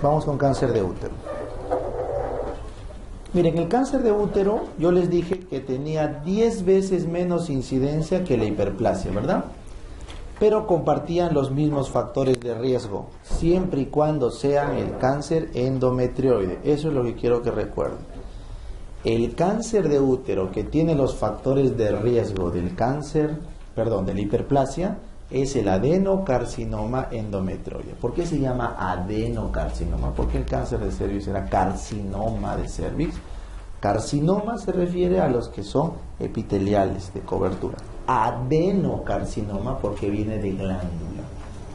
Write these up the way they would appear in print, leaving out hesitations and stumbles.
Vamos con cáncer de útero. Miren, el cáncer de útero, yo les dije que tenía 10 veces menos incidencia que la hiperplasia, ¿verdad? Pero compartían los mismos factores de riesgo, siempre y cuando sean el cáncer endometrioide. Eso es lo que quiero que recuerden. El cáncer de útero que tiene los factores de riesgo del cáncer, de la hiperplasia, es el adenocarcinoma endometrioide. ¿Por qué se llama adenocarcinoma? Porque el cáncer de cervix era carcinoma de cervix. Carcinoma se refiere a los que son epiteliales de cobertura. Adenocarcinoma porque viene de glándula.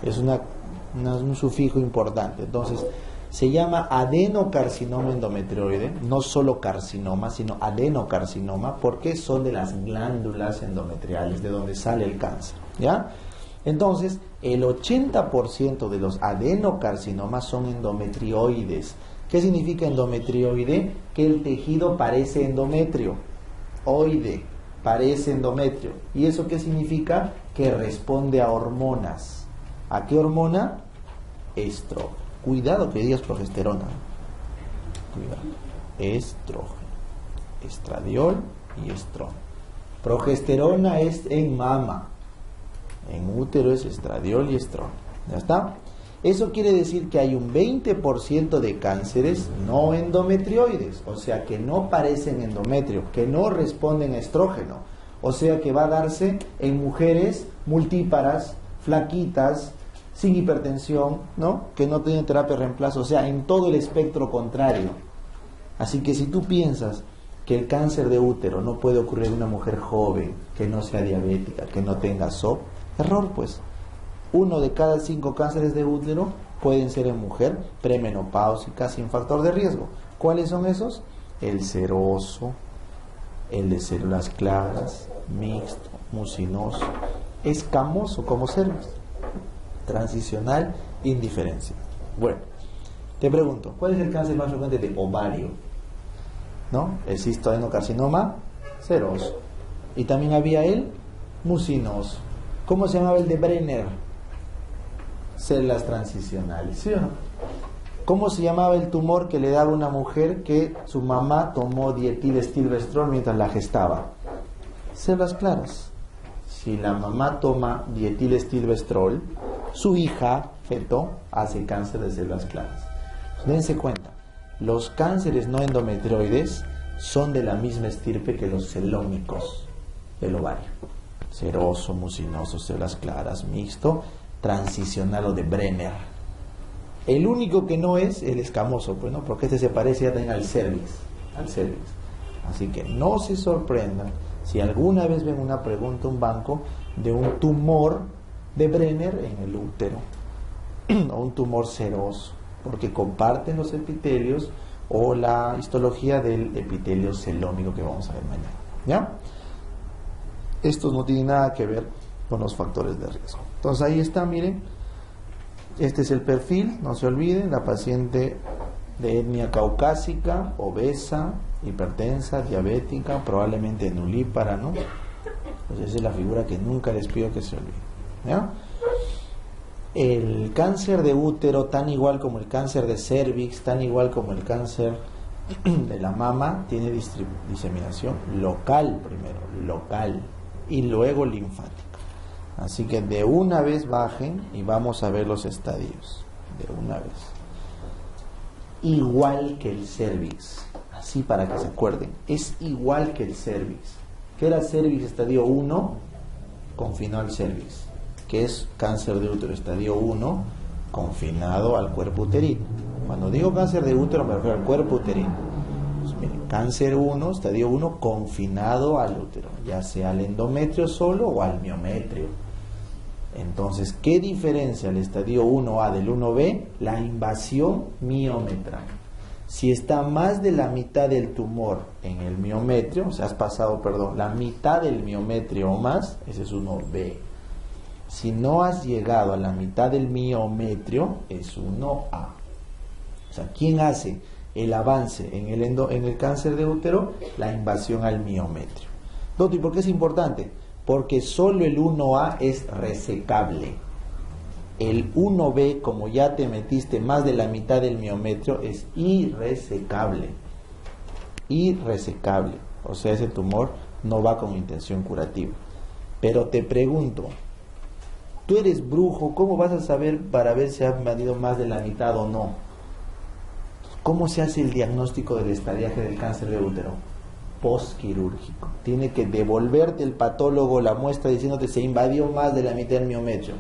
Es un sufijo importante. Entonces, se llama adenocarcinoma endometrioide, no solo carcinoma, sino adenocarcinoma, porque son de las glándulas endometriales, de donde sale el cáncer, ¿ya? Entonces, el 80% de los adenocarcinomas son endometrioides. ¿Qué significa endometrioide? Que el tejido parece endometrio. Oide, parece endometrio. ¿Y eso qué significa? Que responde a hormonas. ¿A qué hormona? Estrógeno. Cuidado que digas progesterona. Cuidado. Estrógeno. Estradiol y estrógeno. Progesterona es en mama. En útero es estradiol y estrógeno. ¿Ya está? Eso quiere decir que hay un 20% de cánceres no endometrioides, o sea que no parecen endometrio, que no responden a estrógeno, o sea que va a darse en mujeres multíparas, flaquitas, sin hipertensión, ¿no? Que no tienen terapia de reemplazo, o sea, en todo el espectro contrario. Así que si tú piensas que el cáncer de útero no puede ocurrir en una mujer joven, que no sea diabética, que no tenga SOP, error pues. 1 de cada 5 cánceres de útero pueden ser en mujer premenopáusica sin factor de riesgo. ¿Cuáles son esos? El seroso, el de células claras, mixto, mucinoso, escamoso como cervix, transicional, indiferencia. Bueno, te pregunto, ¿cuál es el cáncer más frecuente de ovario? ¿No? El cistoadenocarcinoma seroso. Y también había el mucinoso. ¿Cómo se llamaba el de Brenner? Células transicionales, ¿sí o no? ¿Cómo se llamaba el tumor que le daba a una mujer que su mamá tomó dietilestilbestrol mientras la gestaba? Células claras. Si la mamá toma dietilestilbestrol, su hija, feto, hace cáncer de células claras. Dense cuenta, los cánceres no endometrioides son de la misma estirpe que los celómicos del ovario. Seroso, mucinoso, células claras, mixto, transicional o de Brenner. El único que no es el escamoso, pues no, porque este se parece ya también al cervix. Así que no se sorprendan si alguna vez ven una pregunta, un banco, de un tumor de Brenner en el útero, o un tumor seroso, porque comparten los epitelios o la histología del epitelio celómico que vamos a ver mañana, ¿ya? Estos no tienen nada que ver con los factores de riesgo. Entonces ahí está, miren, este es el perfil, no se olviden, la paciente de etnia caucásica, obesa, hipertensa, diabética, probablemente nulípara, ¿no? Pues esa es la figura que nunca les pido que se olviden, ¿ya? El cáncer de útero, tan igual como el cáncer de cervix, tan igual como el cáncer de la mama, tiene diseminación local primero, local, y luego linfática. Así que de una vez bajen y vamos a ver los estadios. De una vez. Igual que el cervix. Así para que se acuerden. Es igual que el cervix. ¿Qué era cervix estadio 1? Confinado al cervix. ¿Qué es cáncer de útero estadio 1? Confinado al cuerpo uterino. Cuando digo cáncer de útero me refiero al cuerpo uterino. Pues miren, cáncer 1, estadio 1, confinado al útero, ya sea al endometrio solo o al miometrio. Entonces, ¿qué diferencia el estadio 1A del 1B? La invasión miometral. Si está más de la mitad del tumor en el miometrio, o sea, has pasado, la mitad del miometrio o más, ese es 1B. Si no has llegado a la mitad del miometrio, es 1A. O sea, ¿quién hace el avance en el cáncer de útero? La invasión al miometrio. ¿Y por qué es importante? Porque solo el 1A es resecable. el 1B, como ya te metiste más de la mitad del miometrio, es irresecable. Irresecable. O sea, ese tumor no va con intención curativa. Pero te pregunto, tú eres brujo, ¿cómo vas a saber para ver si ha invadido más de la mitad o no? ¿Cómo se hace el diagnóstico del estadiaje del cáncer de útero? Postquirúrgico. Tiene que devolverte el patólogo la muestra diciéndote se invadió más de la mitad del miometrio.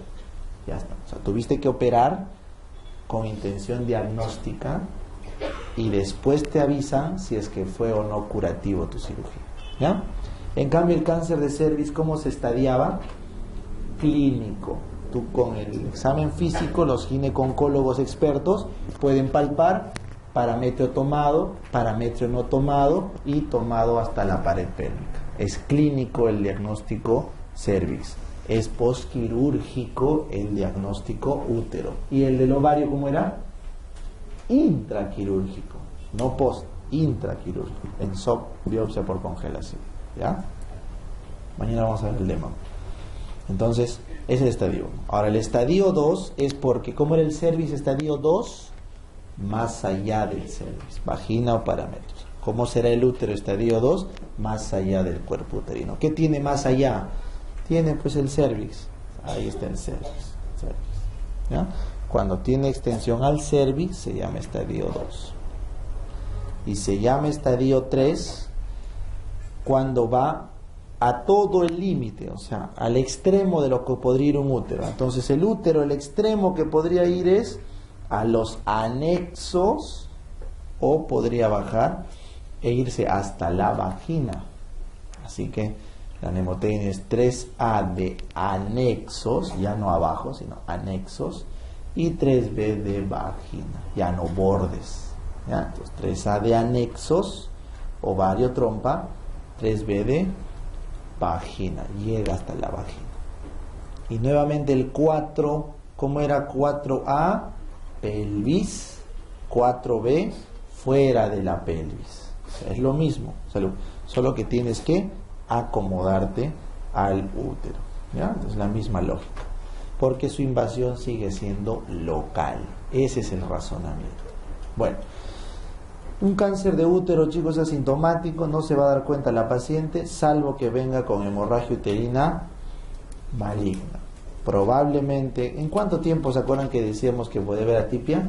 Ya está. O sea, tuviste que operar con intención diagnóstica y después te avisan si es que fue o no curativo tu cirugía. ¿Ya? En cambio, el cáncer de cervix, ¿cómo se estadiaba? Clínico. Tú con el examen físico, los gineco-oncólogos expertos pueden palpar parametrio tomado, parametrio no tomado y tomado hasta la pared pélvica. Es clínico el diagnóstico cervix. Es postquirúrgico el diagnóstico útero. ¿Y el del ovario cómo era? Intraquirúrgico. No post, intraquirúrgico. En SOP, biopsia por congelación. ¿Ya? Mañana vamos a ver el demo. Entonces, ese es el estadio 1. Ahora, el estadio 2 es porque, ¿cómo era el cervix estadio 2? Más allá del cervix, vagina o parámetros. ¿Cómo será el útero estadio 2? Más allá del cuerpo uterino. ¿Qué tiene más allá? Tiene pues el cervix. Ahí está el cervix. ¿Ya? Cuando tiene extensión al cervix se llama estadio 2. Y se llama estadio 3 cuando va a todo el límite, o sea, al extremo de lo que podría ir un útero. Entonces el útero, el extremo que podría ir es a los anexos, o podría bajar e irse hasta la vagina. Así que la nemotecnia es 3A de anexos, ya no abajo, sino anexos, y 3B de vagina, ya no bordes. ¿Ya? Entonces 3A de anexos, ovario, trompa, 3B de vagina, llega hasta la vagina. Y nuevamente el 4, ¿cómo era 4A? Pelvis, 4B, fuera de la pelvis. O sea, es lo mismo, solo que tienes que acomodarte al útero. ¿Ya? Es la misma lógica, porque su invasión sigue siendo local. Ese es el razonamiento. Bueno, un cáncer de útero, chicos, asintomático, no se va a dar cuenta la paciente, salvo que venga con hemorragia uterina maligna. Probablemente, ¿en cuánto tiempo se acuerdan que decíamos que puede haber atipia?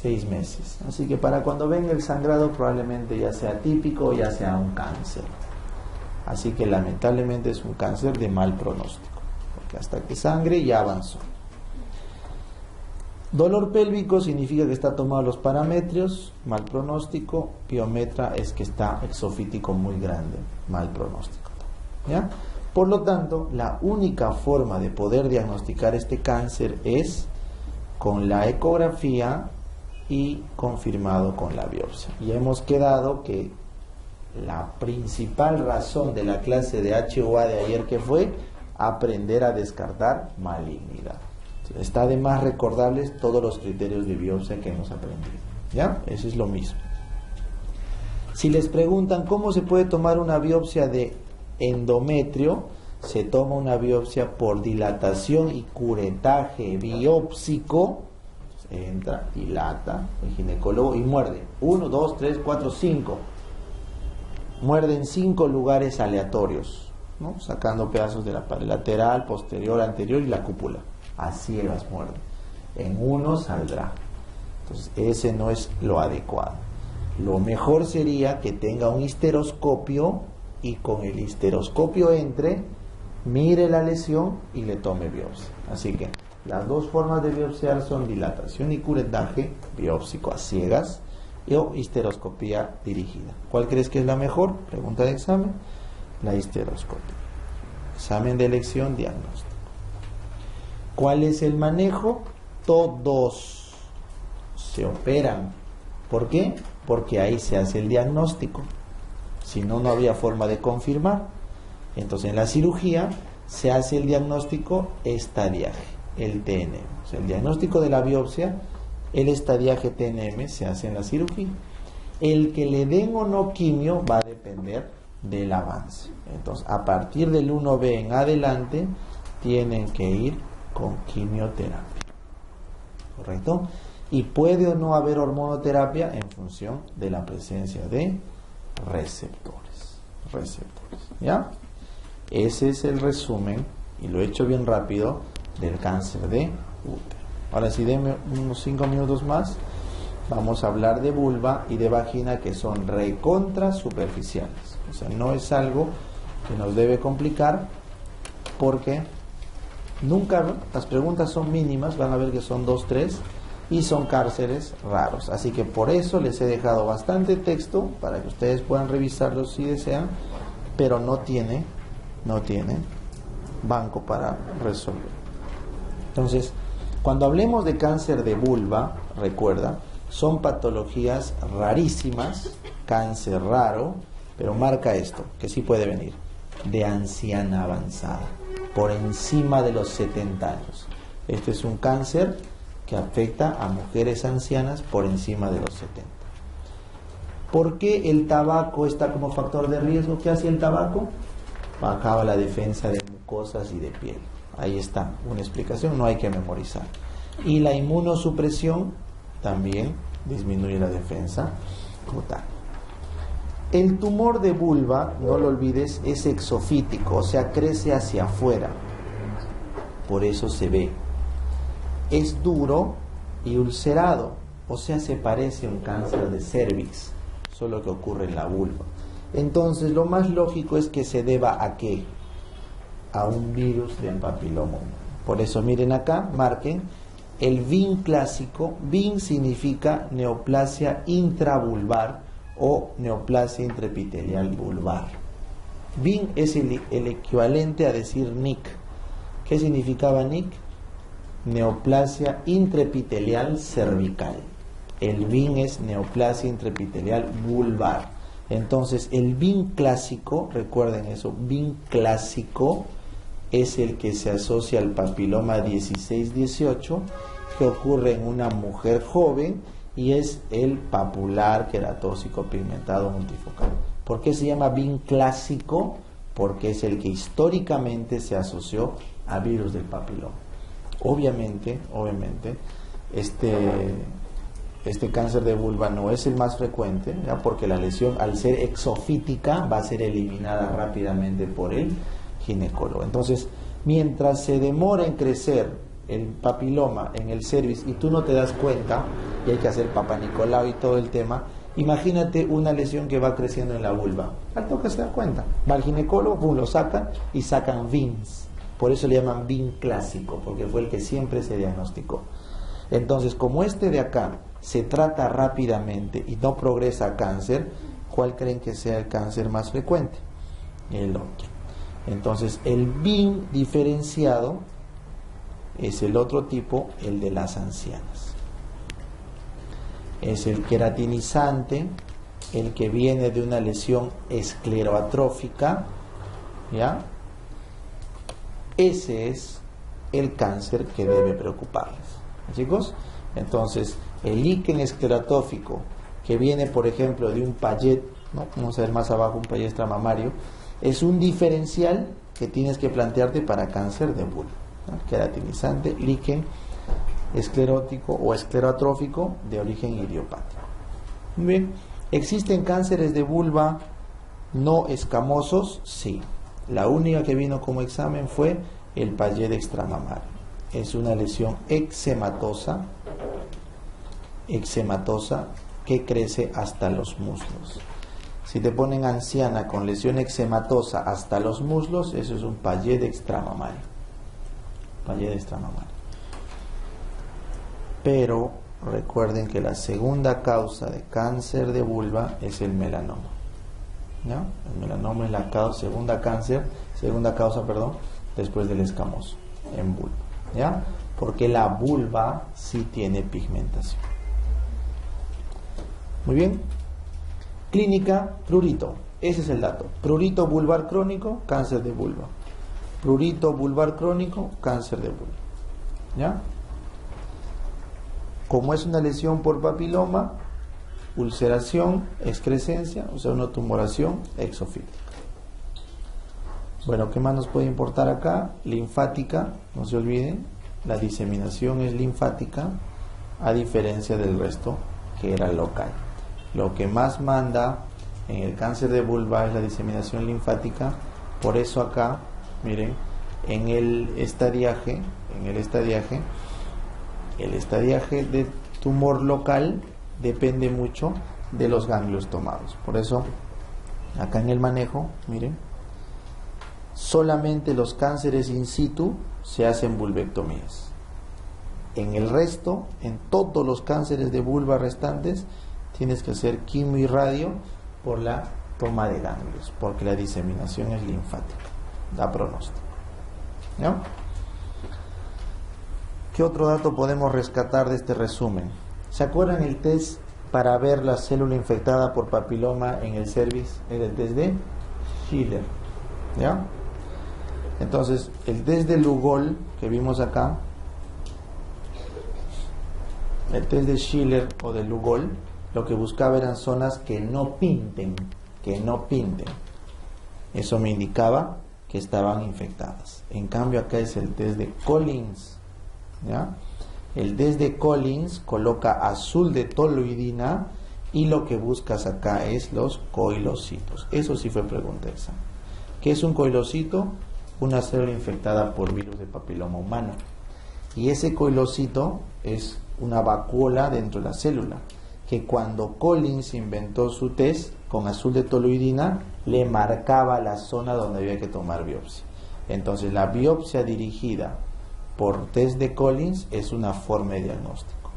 6 meses. Así que para cuando venga el sangrado probablemente ya sea atípico o ya sea un cáncer. Así que lamentablemente es un cáncer de mal pronóstico, porque hasta que sangre ya avanzó. Dolor pélvico significa que está tomado los parametrios, mal pronóstico. Piometra es que está exofítico muy grande, mal pronóstico. ¿Ya? Por lo tanto, la única forma de poder diagnosticar este cáncer es con la ecografía y confirmado con la biopsia. Y hemos quedado que la principal razón de la clase de HUA de ayer que fue aprender a descartar malignidad. Está de más recordarles todos los criterios de biopsia que hemos aprendido. ¿Ya? Eso es lo mismo. Si les preguntan cómo se puede tomar una biopsia de endometrio, se toma una biopsia por dilatación y curetaje biópsico. Entra, dilata el ginecólogo y muerde. 1, 2, 3, 4, 5. Muerde en 5 lugares aleatorios, ¿no? Sacando pedazos de la pared lateral, posterior, anterior y la cúpula. A ciegas muerde. En uno saldrá. Entonces ese no es lo adecuado. Lo mejor sería que tenga un histeroscopio y con el histeroscopio entre, mire la lesión y le tome biopsia. Así que las dos formas de biopsiar son dilatación y curetaje biópsico a ciegas o histeroscopía dirigida. ¿Cuál crees que es la mejor? Pregunta de examen. La histeroscopia. Examen de elección, diagnóstico. ¿Cuál es el manejo? Todos se operan. ¿Por qué? Porque ahí se hace el diagnóstico. Si no, no había forma de confirmar. Entonces en la cirugía se hace el diagnóstico estadiaje, el TNM. O sea, el diagnóstico de la biopsia, el estadiaje TNM se hace en la cirugía. El que le den o no quimio va a depender del avance. Entonces, a partir del 1B en adelante, tienen que ir con quimioterapia. ¿correcto? Y puede o no haber hormonoterapia en función de la presencia de receptores, ¿ya? Ese es el resumen, y lo he hecho bien rápido, del cáncer de útero. Ahora sí, denme unos 5 minutos más. Vamos a hablar de vulva y de vagina, que son recontra superficiales. O sea, no es algo que nos debe complicar, porque nunca, las preguntas son mínimas, van a ver que son 2, 3, y son cánceres raros. Así que por eso les he dejado bastante texto para que ustedes puedan revisarlo si desean, pero no tiene banco para resolver. Entonces, cuando hablemos de cáncer de vulva, recuerda, son patologías rarísimas, cáncer raro, pero marca esto, que sí puede venir, de anciana avanzada, por encima de los 70 años. Este es un cáncer que afecta a mujeres ancianas por encima de los 70. ¿Por qué el tabaco está como factor de riesgo? ¿Qué hace el tabaco? Bajaba la defensa de mucosas y de piel. Ahí está, una explicación, no hay que memorizar. Y la inmunosupresión también disminuye la defensa cutánea. El tumor de vulva, no lo olvides, es exofítico, o sea, crece hacia afuera. Por eso se ve. Es duro y ulcerado, o sea, se parece a un cáncer de cervix, solo que ocurre en la vulva. Entonces, lo más lógico es que se deba ¿a qué? A un virus del papiloma humano. Por eso, miren acá, marquen el VIN clásico. VIN significa neoplasia intravulvar o neoplasia intraepitelial vulvar. VIN es el equivalente a decir NIC. ¿Qué significaba NIC? Neoplasia intraepitelial cervical. El VIN es neoplasia intraepitelial vulvar. Entonces, el VIN clásico, recuerden eso, VIN clásico es el que se asocia al papiloma 16-18, que ocurre en una mujer joven, y es el papular queratóxico pigmentado multifocal. ¿Por qué se llama VIN clásico? Porque es el que históricamente se asoció a virus del papiloma. Obviamente, este cáncer de vulva no es el más frecuente, ¿ya? Porque la lesión, al ser exofítica, va a ser eliminada rápidamente por el ginecólogo. Entonces, mientras se demora en crecer el papiloma en el cervix y tú no te das cuenta, y hay que hacer Papa Nicolau y todo el tema, imagínate una lesión que va creciendo en la vulva. Al toque se da cuenta, va al ginecólogo, pum, lo sacan y sacan VINs. Por eso le llaman VIN clásico, porque fue el que siempre se diagnosticó. Entonces, como este de acá se trata rápidamente y no progresa a cáncer, ¿cuál creen que sea el cáncer más frecuente? El otro. Entonces, el VIN diferenciado es el otro tipo, el de las ancianas. Es el queratinizante, el que viene de una lesión escleroatrófica, ¿ya? Ese es el cáncer que debe preocuparles, chicos. Entonces, el líquen esclerotófico que viene, por ejemplo, de un Payet, ¿no? Vamos a ver más abajo, un Payet extramamario, es un diferencial que tienes que plantearte para cáncer de vulva, ¿no? Queratinizante, líquen esclerótico o esclerotrófico de origen idiopático. Muy bien. ¿Existen cánceres de vulva no escamosos? Sí. La única que vino como examen fue el Payet extramamario. Es una lesión eczematosa que crece hasta los muslos. Si te ponen anciana con lesión eczematosa hasta los muslos, eso es un Payet extramamario. Payet extramamario. Pero recuerden que la segunda causa de cáncer de vulva es el melanoma, ¿no? El melanoma es la segunda causa, después del escamoso en vulva, ¿ya? Porque la vulva sí tiene pigmentación. Muy bien. Clínica, prurito. Ese es el dato. Prurito vulvar crónico, cáncer de vulva. Prurito vulvar crónico, cáncer de vulva, ¿ya? Como es una lesión por papiloma, ulceración, excrescencia, o sea, una tumoración exofítica. Bueno, ¿qué más nos puede importar acá? Linfática, no se olviden, la diseminación es linfática, a diferencia del resto que era local. Lo que más manda en el cáncer de vulva es la diseminación linfática. Por eso acá, miren, en el estadiaje de tumor local depende mucho de los ganglios tomados. Por eso acá en el manejo, miren, solamente los cánceres in situ se hacen vulvectomías. En el resto, en todos los cánceres de vulva restantes, tienes que hacer quimio y radio por la toma de ganglios, porque la diseminación es linfática, da pronóstico. ¿No? ¿Qué otro dato podemos rescatar de este resumen? ¿Se acuerdan el test para ver la célula infectada por papiloma en el cervix? Era el test de Schiller, ¿ya? Entonces, el test de Lugol que vimos acá, el test de Schiller o de Lugol, lo que buscaba eran zonas que no pinten. Eso me indicaba que estaban infectadas. En cambio acá es el test de Collins, ¿ya? El test de Collins coloca azul de toluidina y lo que buscas acá es los coilocitos. Eso sí fue pregunta examen. ¿Qué es un coilocito? Una célula infectada por virus de papiloma humano. Y ese coilocito es una vacuola dentro de la célula, que cuando Collins inventó su test con azul de toluidina, le marcaba la zona donde había que tomar biopsia. Entonces la biopsia dirigida por test de Collins es una forma de diagnóstico.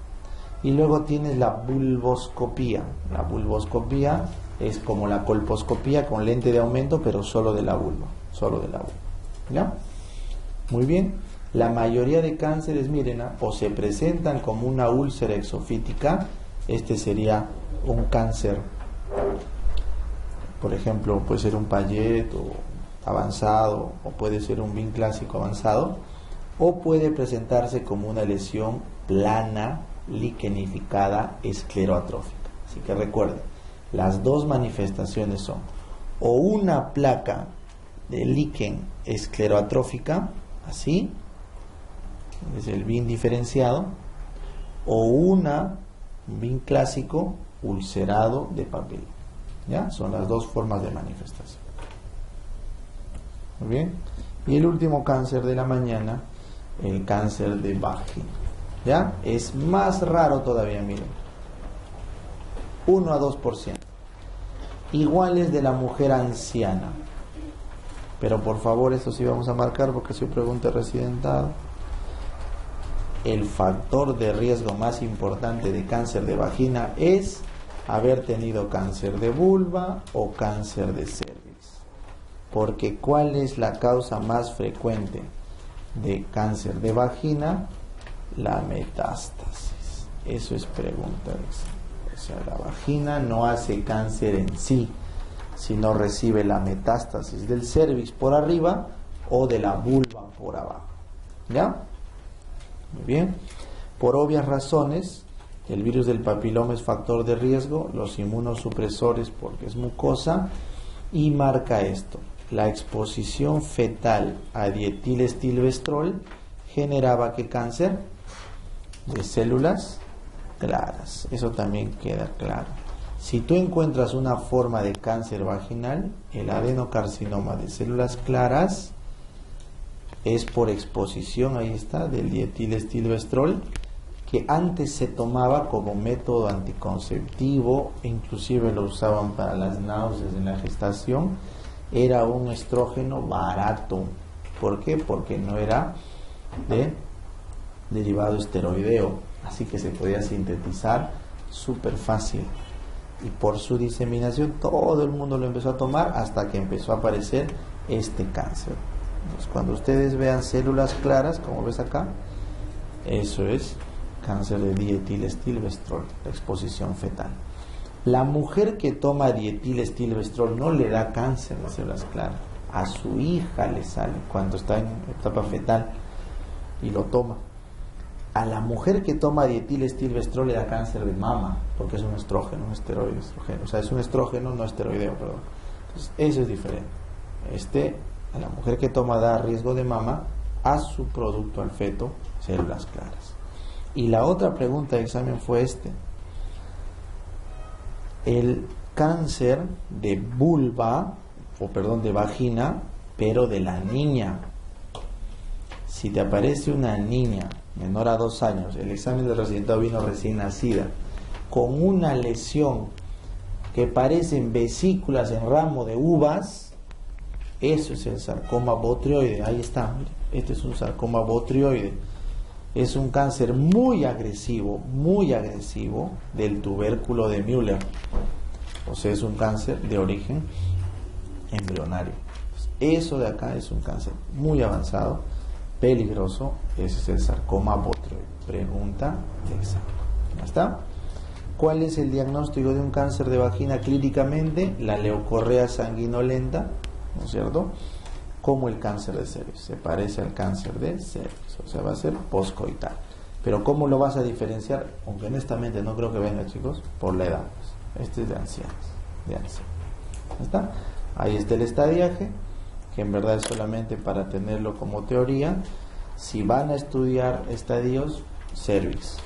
Y luego tienes la vulvoscopía. La vulvoscopía es como la colposcopía con lente de aumento, pero solo de la vulva. ¿Ya? Muy bien. La mayoría de cánceres, miren, o se presentan como una úlcera exofítica. Este sería un cáncer, por ejemplo, puede ser un Payet o avanzado, o puede ser un BIN clásico avanzado, o puede presentarse como una lesión plana, liquenificada, escleroatrófica. Así que recuerden, las dos manifestaciones son o una placa de líquen escleroatrófica, así, es el BIN diferenciado, o un BIN clásico ulcerado de papiloma. ¿Ya? Son las dos formas de manifestación. Muy bien. Y el último cáncer de la mañana, el cáncer de vagina. ¿Ya? Es más raro todavía, miren. 1 a 2%. Iguales de la mujer anciana. Pero por favor, esto sí vamos a marcar porque si pregunta residentado. El factor de riesgo más importante de cáncer de vagina es haber tenido cáncer de vulva o cáncer de cervix. Porque ¿cuál es la causa más frecuente de cáncer de vagina? La metástasis. Eso es pregunta. O sea, la vagina no hace cáncer en sí, sino recibe la metástasis del cervix por arriba o de la vulva por abajo. ¿Ya? Muy bien. Por obvias razones, el virus del papiloma es factor de riesgo, los inmunosupresores porque es mucosa, y marca esto: la exposición fetal a dietilestilbestrol generaba ¿qué cáncer? De células claras. Eso también queda claro. Si tú encuentras una forma de cáncer vaginal, el adenocarcinoma de células claras es por exposición, ahí está, del dietilestilbestrol, que antes se tomaba como método anticonceptivo, inclusive lo usaban para las náuseas en la gestación. Era un estrógeno barato. ¿Por qué? Porque no era de derivado esteroideo, así que se podía sintetizar súper fácil. Y por su diseminación todo el mundo lo empezó a tomar hasta que empezó a aparecer este cáncer. Entonces, cuando ustedes vean células claras, como ves acá, eso es cáncer de dietilestilbestrol, la exposición fetal. La mujer que toma dietilestilbestrol no le da cáncer de células claras, a su hija le sale cuando está en etapa fetal y lo toma. A la mujer que toma dietilestilbestrol le da cáncer de mama, porque es un estrógeno, un esteroide estrógeno. O sea, es un estrógeno no esteroideo, perdón. Entonces, eso es diferente. A la mujer que toma da riesgo de mama, a su producto, al feto, células claras. Y la otra pregunta de examen fue el cáncer de vulva, o perdón, de vagina, pero de la niña. Si te aparece una niña menor a 2 años, el examen de resultado vino recién nacida, con una lesión que parecen vesículas en ramo de uvas, eso es el sarcoma botrioide. Ahí está, este es un sarcoma botrioide. Es un cáncer muy agresivo del tubérculo de Müller. O sea, es un cáncer de origen embrionario. Eso de acá es un cáncer muy avanzado, peligroso. Ese es el sarcoma botrioide. Pregunta de examen. ¿Ya está? ¿Cuál es el diagnóstico de un cáncer de vagina clínicamente? La leucorrea sanguinolenta, ¿no es cierto? Como el cáncer de cervix. Se parece al cáncer de cervix. O sea, va a ser postcoital. Pero ¿cómo lo vas a diferenciar? Aunque honestamente no creo que venga, chicos, por la edad. Este es de ancianos. ¿Ya está? Ahí está el estadiaje, que en verdad es solamente para tenerlo como teoría. Si van a estudiar estadios, cervix.